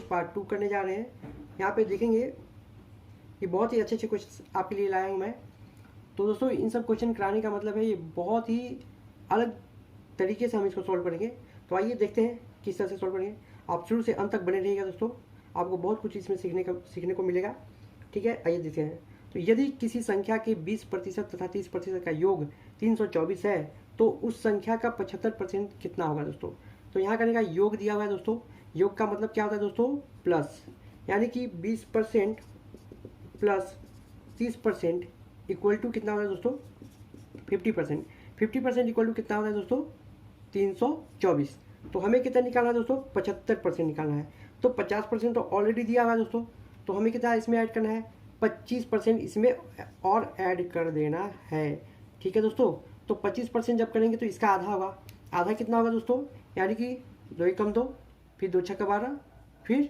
Part 2 करने जा रहे हैं। यहाँ पे देखेंगे ये बहुत ही अच्छे अच्छे क्वेश्चन आपके लिए लाया हूँ मैं। तो दोस्तों इन सब क्वेश्चन कराने का मतलब है ये बहुत ही अलग तरीके से हम इसको सॉल्व करेंगे। तो आइए देखते हैं किस तरह से सॉल्व करेंगे। आप शुरू से अंत तक बने रहिएगा दोस्तों, आपको बहुत कुछ इसमें सीखने को मिलेगा। ठीक है, आइए देखते हैं। तो यदि किसी संख्या के 20% तथा 30% का योग 324 है तो उस संख्या का 75% कितना होगा दोस्तों। तो यहाँ करने का योग दिया हुआ है दोस्तों। योग का मतलब क्या होता है दोस्तों, प्लस, यानी कि 20% प्लस 30% इक्वल टू कितना होता है दोस्तों, 50%। 50% इक्वल टू कितना होता है दोस्तों, 324। तो हमें कितना निकालना है दोस्तों, 75% निकालना है। तो 50% तो ऑलरेडी दिया हुआ है दोस्तों, तो हमें कितना इसमें ऐड करना है, 25% इसमें और ऐड कर देना है। ठीक है दोस्तों, तो 25% जब करेंगे तो इसका आधा होगा। आधा कितना होगा दोस्तों, यानी कि 2 एकम 2, फिर 2 छक्का 12, फिर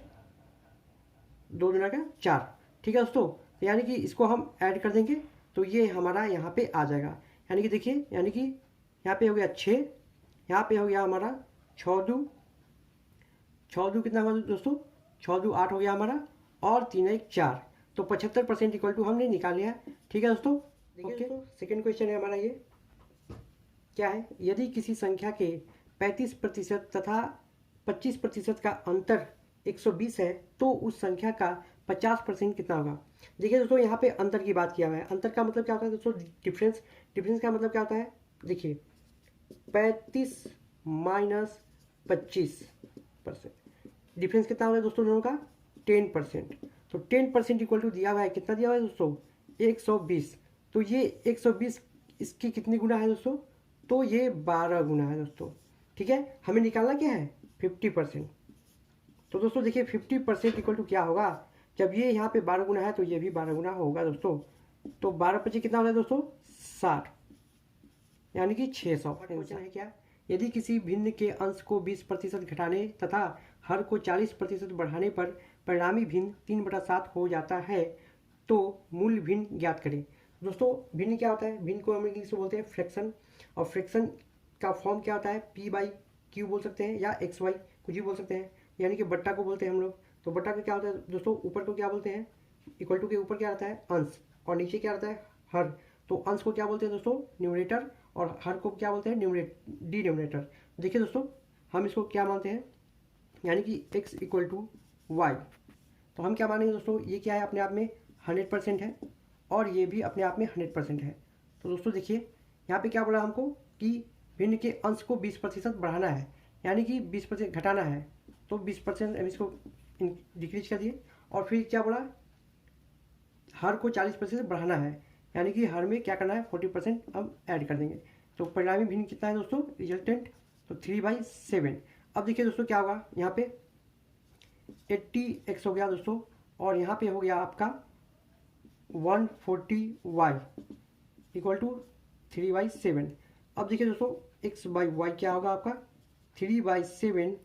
2 दूना का 4। ठीक है दोस्तों, यानी कि इसको हम ऐड कर देंगे तो ये हमारा यहाँ पे आ जाएगा। यानी कि देखिए, यानी कि यहाँ पे हो गया 6, यहाँ पे हो गया हमारा 6 दू कितना हुआ दोस्तों, 6 दू 8 हो गया हमारा, और 3 1 4। तो 75% इक्वल टू हमने निकाल लिया है। ठीक है दोस्तों, ओके। सेकेंड क्वेश्चन है हमारा, ये क्या है, यदि किसी संख्या के 35% तथा 25% का अंतर 120 है तो उस संख्या का 50% कितना होगा। देखिए दोस्तों, यहाँ पे अंतर की बात किया हुआ है। अंतर का मतलब क्या होता है दोस्तों, डिफरेंस। डिफरेंस का मतलब क्या होता है, देखिए 35 माइनस 25%, डिफरेंस कितना होता है दोस्तों दोनों का, 10%। तो 10% इक्वल टू दिया हुआ है, कितना दिया हुआ है दोस्तों, 120। तो ये 120 इसकी कितनी गुना है दोस्तों, तो ये 12 गुना है दोस्तों। ठीक है, हमें निकालना क्या है, 50%। तो दोस्तों देखिए 50% इक्वल टू क्या होगा, जब ये यहाँ पे 12 गुना है तो ये भी 12 गुना होगा दोस्तों। तो 12 × 25 कितना होता है दोस्तों, 60, यानी कि 600। क्वेश्चन है क्या, यदि किसी भिन्न के अंश को 20% घटाने तथा हर को 40% बढ़ाने पर परिणामी भिन्न 3/7 हो जाता है तो मूल भिन्न ज्ञात करें। दोस्तों भिन्न क्या होता है, भिन्न को हम इंग्लिश में बोलते हैं फ्रैक्शन, और फ्रैक्शन का फॉर्म क्या होता है, P/Q बोल सकते हैं या XY कुछ भी बोल सकते हैं, यानी कि बट्टा को बोलते हैं हम लोग। तो बट्टा का क्या होता है दोस्तों, ऊपर को क्या बोलते हैं, इक्वल टू के ऊपर क्या रहता है, अंश, और नीचे क्या रहता है, हर। तो अंश को क्या बोलते हैं दोस्तों, न्यूमरेटर, और हर को क्या बोलते हैं, डिनोमिनेटर। देखिए दोस्तों, हम इसको क्या मानते हैं, यानी कि x = y। तो हम क्या मानेंगे दोस्तों, ये क्या है, अपने आप में 100% है, और ये भी अपने आप में 100% है। तो दोस्तों देखिए यहाँ पे क्या बोला हमको कि भिन्न के अंश को 20% बढ़ाना है, यानी कि 20% घटाना है। तो 20% हम इसको डिक्रीज कर दिए, और फिर क्या बोला, हर को 40% बढ़ाना है, यानी कि हर में क्या करना है, 40% हम ऐड कर देंगे। तो परिणामी भिन्न कितना है दोस्तों, रिजल्टेंट, तो 3/7। अब देखिए दोस्तों क्या होगा, यहाँ पे 80x हो गया दोस्तों, और यहाँ पे हो गया आपका 140y इक्वल टू 3/7। अब देखिए दोस्तों x/y क्या होगा आपका, 3/7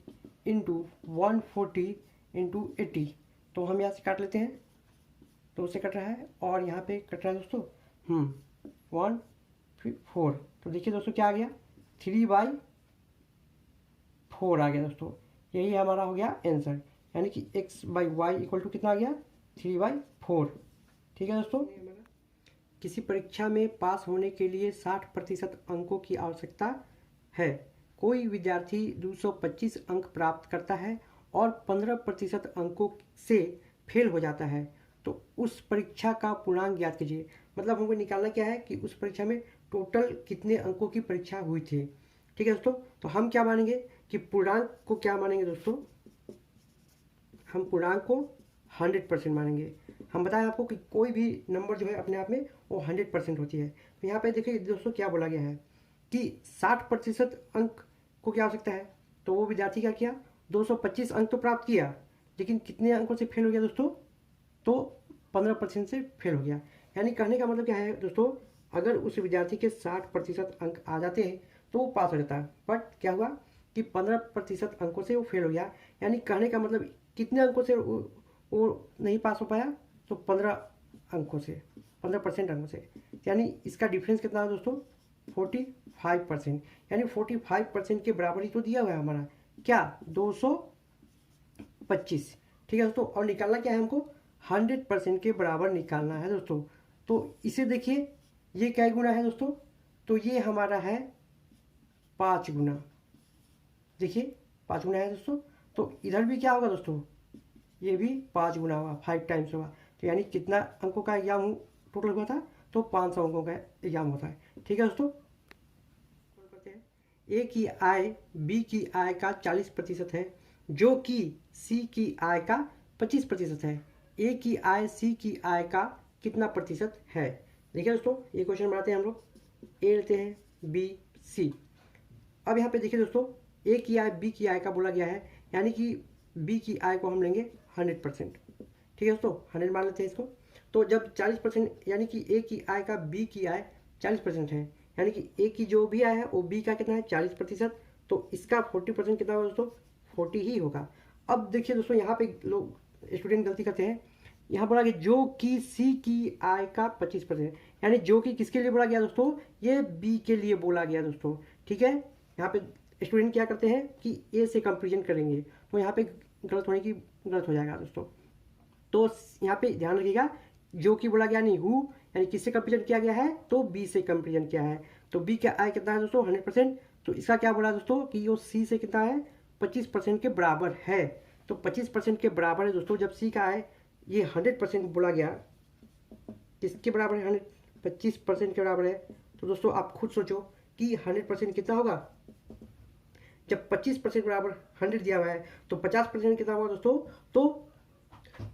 इंटू 140 इंटू 80। तो हम यहाँ से काट लेते हैं, तो उससे कट रहा है, और यहाँ पे कट रहा है दोस्तों 1 फिर 4। तो देखिए दोस्तों क्या आ गया, 3/4 आ गया दोस्तों। यही हमारा हो गया आंसर, यानी कि x/y इक्वल टू कितना आ गया, 3/4। ठीक है दोस्तों, किसी परीक्षा में पास होने के लिए 60% अंकों की आवश्यकता है। कोई विद्यार्थी 225 अंक प्राप्त करता है और 15% अंकों से फेल हो जाता है, तो उस परीक्षा का पूर्णांक ज्ञात कीजिए। मतलब हमको निकालना क्या है कि उस परीक्षा में टोटल कितने अंकों की परीक्षा हुई थी। ठीक है दोस्तों, तो हम क्या मानेंगे कि पूर्णांक को क्या मानेंगे दोस्तों, हम पूर्णांक को 100% मानेंगे। हम बताएं आपको कि कोई भी नंबर जो है अपने आप में वो 100% होती है। तो यहाँ पे देखिए दोस्तों क्या बोला गया है कि 60% अंक को क्या आवश्यकता है, तो वो विद्यार्थी क्या किया, 225 अंक तो प्राप्त किया, लेकिन कितने अंकों से फेल हो गया दोस्तों, तो 15% से फेल हो गया। यानी कहने का मतलब क्या है दोस्तों, अगर उस विद्यार्थी के 60% अंक आ जाते हैं तो वो पास हो जाता है, बट क्या हुआ कि 15% अंकों से वो फेल हो गया। यानी कहने का मतलब कितने अंकों से वो नहीं पास हो पाया, तो 15 अंकों से, 15% अंकों से। यानी इसका डिफरेंस कितना है दोस्तों, 45%। यानी 45% के बराबर ही तो दिया हुआ है हमारा क्या, 225। ठीक है दोस्तों। और निकालना क्या है हमको, 100% के बराबर निकालना है दोस्तों। तो इसे देखिए, ये क्या गुना है दोस्तों, तो ये हमारा है 5 गुना, देखिए 5 गुना है दोस्तों। तो इधर भी क्या होगा दोस्तों, ये भी 5 गुना होगा, 5 टाइम्स होगा। तो यानी कितना अंकों का एग्जाम टोटल हुआ था, तो 500 अंकों का एग्जाम होता है। ठीक है दोस्तों, ए की आय बी की आय का 40% है, जो कि सी की आय का 25% है। ए की आय सी की आय का कितना प्रतिशत है। देखिए दोस्तों, ये क्वेश्चन बनाते हैं हम लोग, ए लेते हैं, बी, सी। अब यहाँ पे देखिए दोस्तों, ए की आय बी की आय का बोला गया है, यानी कि बी की आय को हम लेंगे 100%। ठीक है दोस्तों, 100 मान लेते हैं इसको। तो जब 40%, यानी कि ए की आय का बी की आय 40% है, यानी कि ए की जो भी आय है वो बी का कितना है 40%, तो इसका 40% कितना होगा दोस्तों, 40 ही होगा। अब देखिए दोस्तों, यहाँ पे लोग स्टूडेंट गलती करते हैं, यहाँ बोला गया जो कि सी की आय का 25%, यानी जो कि किसके लिए बोला गया दोस्तों, ये बी के लिए बोला गया दोस्तों। ठीक है, यहाँ पे स्टूडेंट क्या करते हैं कि ए से कंपेरिजन करेंगे, तो यहाँ पे गलत हो जाएगा दोस्तों। तो यहाँ पे ध्यान रखिएगा, जो कि बोला गया नहीं हु, यानी किससे कंपेरिजन किया गया है, तो बी से कंपेरिजन किया है। तो बी का आय कितना है दोस्तों, 100%। तो इसका क्या बोला दोस्तों कि वो सी से कितना है, 25% के बराबर है। तो 25% के बराबर है दोस्तों, जब सी का आय ये 100% बोला गया, किसके बराबर है, 25% के बराबर है। तो दोस्तों आप खुद सोचो कि 100% कितना होगा, जब 25% बराबर 100 दिया हुआ है, तो 50% कितना होगा दोस्तों, तो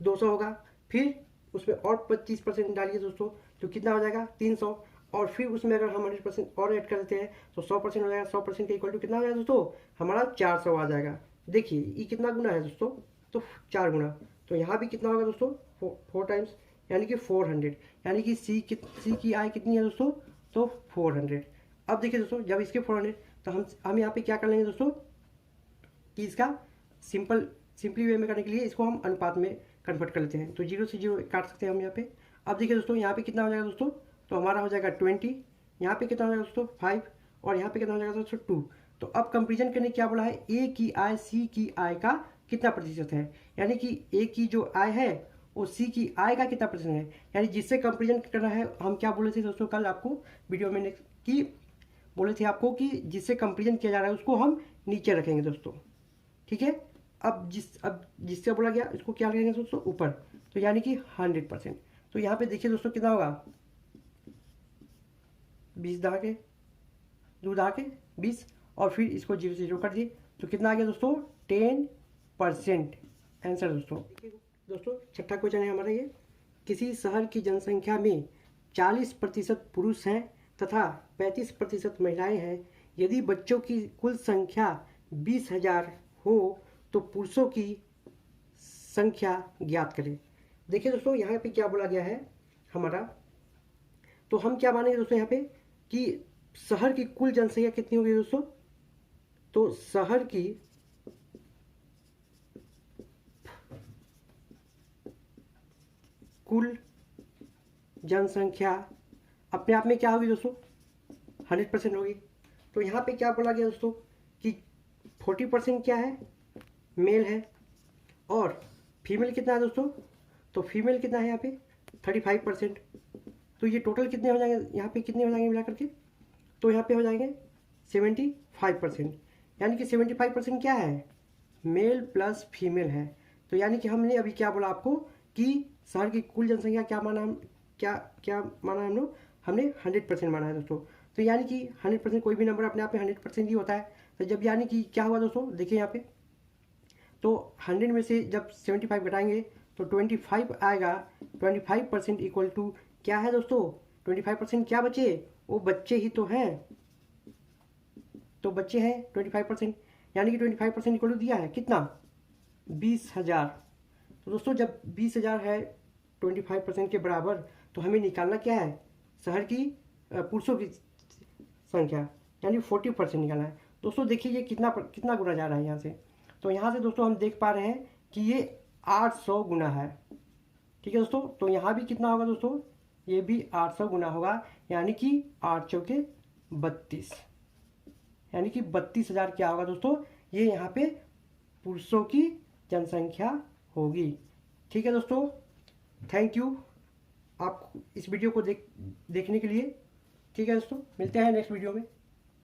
200 होगा। फिर उसमें और 25% डालिए दोस्तों, तो कितना हो जाएगा, 300। और फिर उसमें अगर हम 100% और ऐड कर देते हैं तो 100% हो जाएगा। 100% के इक्वल टू कितना हो जाएगा दोस्तों, हमारा 400 आ जाएगा। देखिए ये कितना गुना है दोस्तों, तो 4 गुना। तो यहाँ भी कितना होगा दोस्तों, 4 टाइम्स, यानी कि 400, यानी कि सी की आय कितनी है दोस्तों, तो 400। अब देखिए दोस्तों, जब इसके 400, तो हम यहाँ पे क्या कर लेंगे दोस्तों कि इसका सिंपली वे में करने के लिए इसको हम अनुपात में कन्वर्ट कर लेते हैं। तो 0 से 0 काट सकते हैं हम यहाँ पे। अब देखिए दोस्तों, यहाँ पे कितना हो जाएगा दोस्तों, तो हमारा हो जाएगा 20, यहाँ पे कितना हो जाएगा दोस्तों 5, और यहाँ पे कितना हो जाएगा दोस्तों 2। तो अब कंपेरिजन करने क्या बोला है, ए की आय सी की आय का कितना प्रतिशत है, यानी कि ए की जो आय है वो सी की आय का कितना प्रतिशत है, यानी जिससे कंपेरिजन करना है। हम क्या बोले थे दोस्तों कल आपको वीडियो में कि बोले थे आपको कि जिससे कंपेरिजन किया जा रहा है उसको हम नीचे रखेंगे दोस्तों। ठीक है, अब जिससे बोला गया इसको क्या रखेंगे दोस्तों, ऊपर। तो यानी कि 100%। तो यहाँ पे देखिए दोस्तों कितना होगा, 20 दहा के 2 दहा के 20, और फिर इसको 0 से 0 कर दिए, तो कितना आ गया दोस्तों, 10% आंसर दोस्तों। दोस्तों छठा क्वेश्चन है हमारा ये, किसी शहर की जनसंख्या में 40% पुरुष हैं तथा 35% महिलाएं हैं। यदि बच्चों की कुल संख्या 20,000 हो तो पुरुषों की संख्या ज्ञात करें। देखिए दोस्तों, यहाँ पे क्या बोला गया है हमारा, तो हम क्या मानेंगे दोस्तों यहाँ पे कि शहर की कुल जनसंख्या कितनी होगी दोस्तों, तो शहर की कुल जनसंख्या अपने आप में क्या होगी दोस्तों, 100% होगी। तो यहाँ पे क्या बोला गया दोस्तों कि 40% क्या है, मेल है, और फीमेल कितना है दोस्तों, तो फीमेल कितना है यहाँ पे 35%। तो ये टोटल कितने हो जाएंगे, यहाँ पे कितने हो जाएंगे मिला करके, तो यहाँ पे हो जाएंगे 75%, यानी कि 75% क्या है, मेल प्लस फीमेल है। तो यानी कि हमने अभी क्या बोला आपको कि शहर की कुल जनसंख्या क्या माना, हम क्या माना हम लोग, हमने 100% माना है दोस्तों। तो यानी कि 100% कोई भी नंबर अपने आप में 100% ही होता है। तो जब यानी कि क्या हुआ दोस्तों, देखिए यहाँ पे, तो 100 में से जब 75 घटाएंगे तो 25 आएगा। 25% इक्वल टू क्या है दोस्तों, 25% क्या बचे, वो बच्चे ही तो हैं, तो बच्चे हैं 25%, यानी कि 25% इक्वल टू दिया है कितना, 20,000। तो दोस्तों जब 20,000 है 25% के बराबर, तो हमें निकालना क्या है, शहर की पुरुषों की संख्या, यानी 40% निकालना है। दोस्तों देखिए ये कितना गुना जा रहा है यहाँ से, तो यहाँ से दोस्तों हम देख पा रहे हैं कि ये 800 गुना है। ठीक है दोस्तों, तो यहाँ भी कितना होगा दोस्तों, ये भी 800 गुना होगा, यानी कि 8 चौके 32, यानी कि 32,000 क्या होगा दोस्तों, ये यहाँ पे पुरुषों की जनसंख्या होगी। ठीक है दोस्तों, थैंक यू आप इस वीडियो को देखने के लिए। ठीक है दोस्तों, मिलते हैं नेक्स्ट वीडियो में।